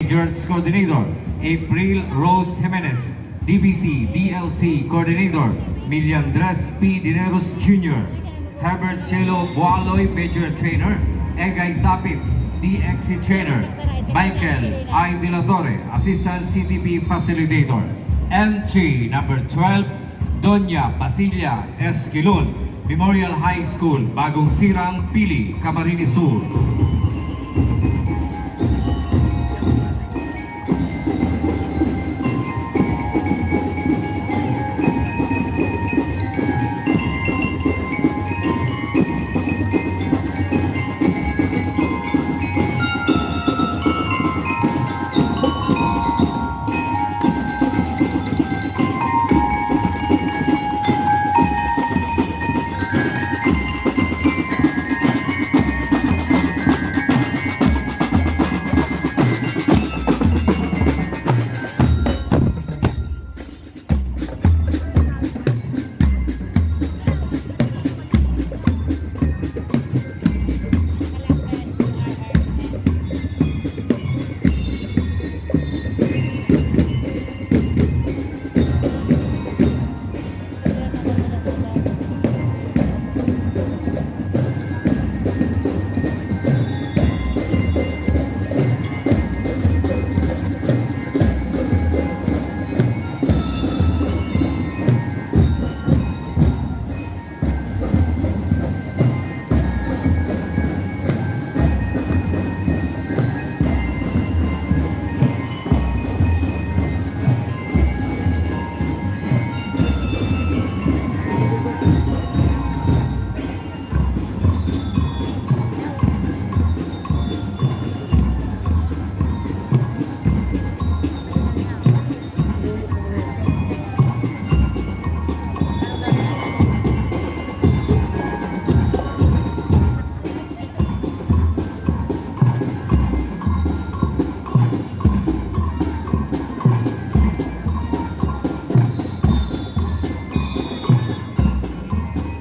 Rangers Coordinator, April Rose Jimenez, DBC DLC Coordinator, Miliandres P. Dineros Jr., Herbert Cielo Bualoy, Major Trainer, Egay Tapit, DXC Trainer, Michael I. De La Torre, Assistant CTP Facilitator. Entry number 12, Doña Basilia S. Quilon, Memorial High School, Bagong Sirang, Pili, Camarines Sur.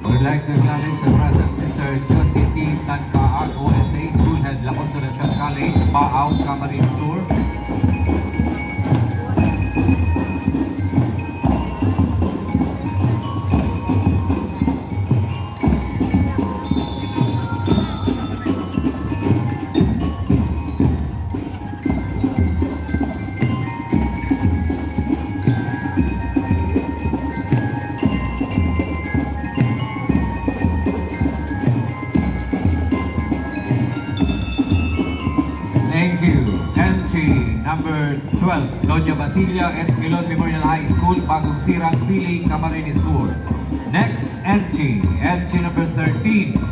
We'd like to acknowledge the present Sister Josie T. Tancaat, OSA School Head, La Consolacion College, Paaw, Camarines Sur. Thank you. Entry number 12, Doña Basilia S. Quilon Memorial High School, Bagong Sirang, Pili, Camarines Sur. Next entry number 13.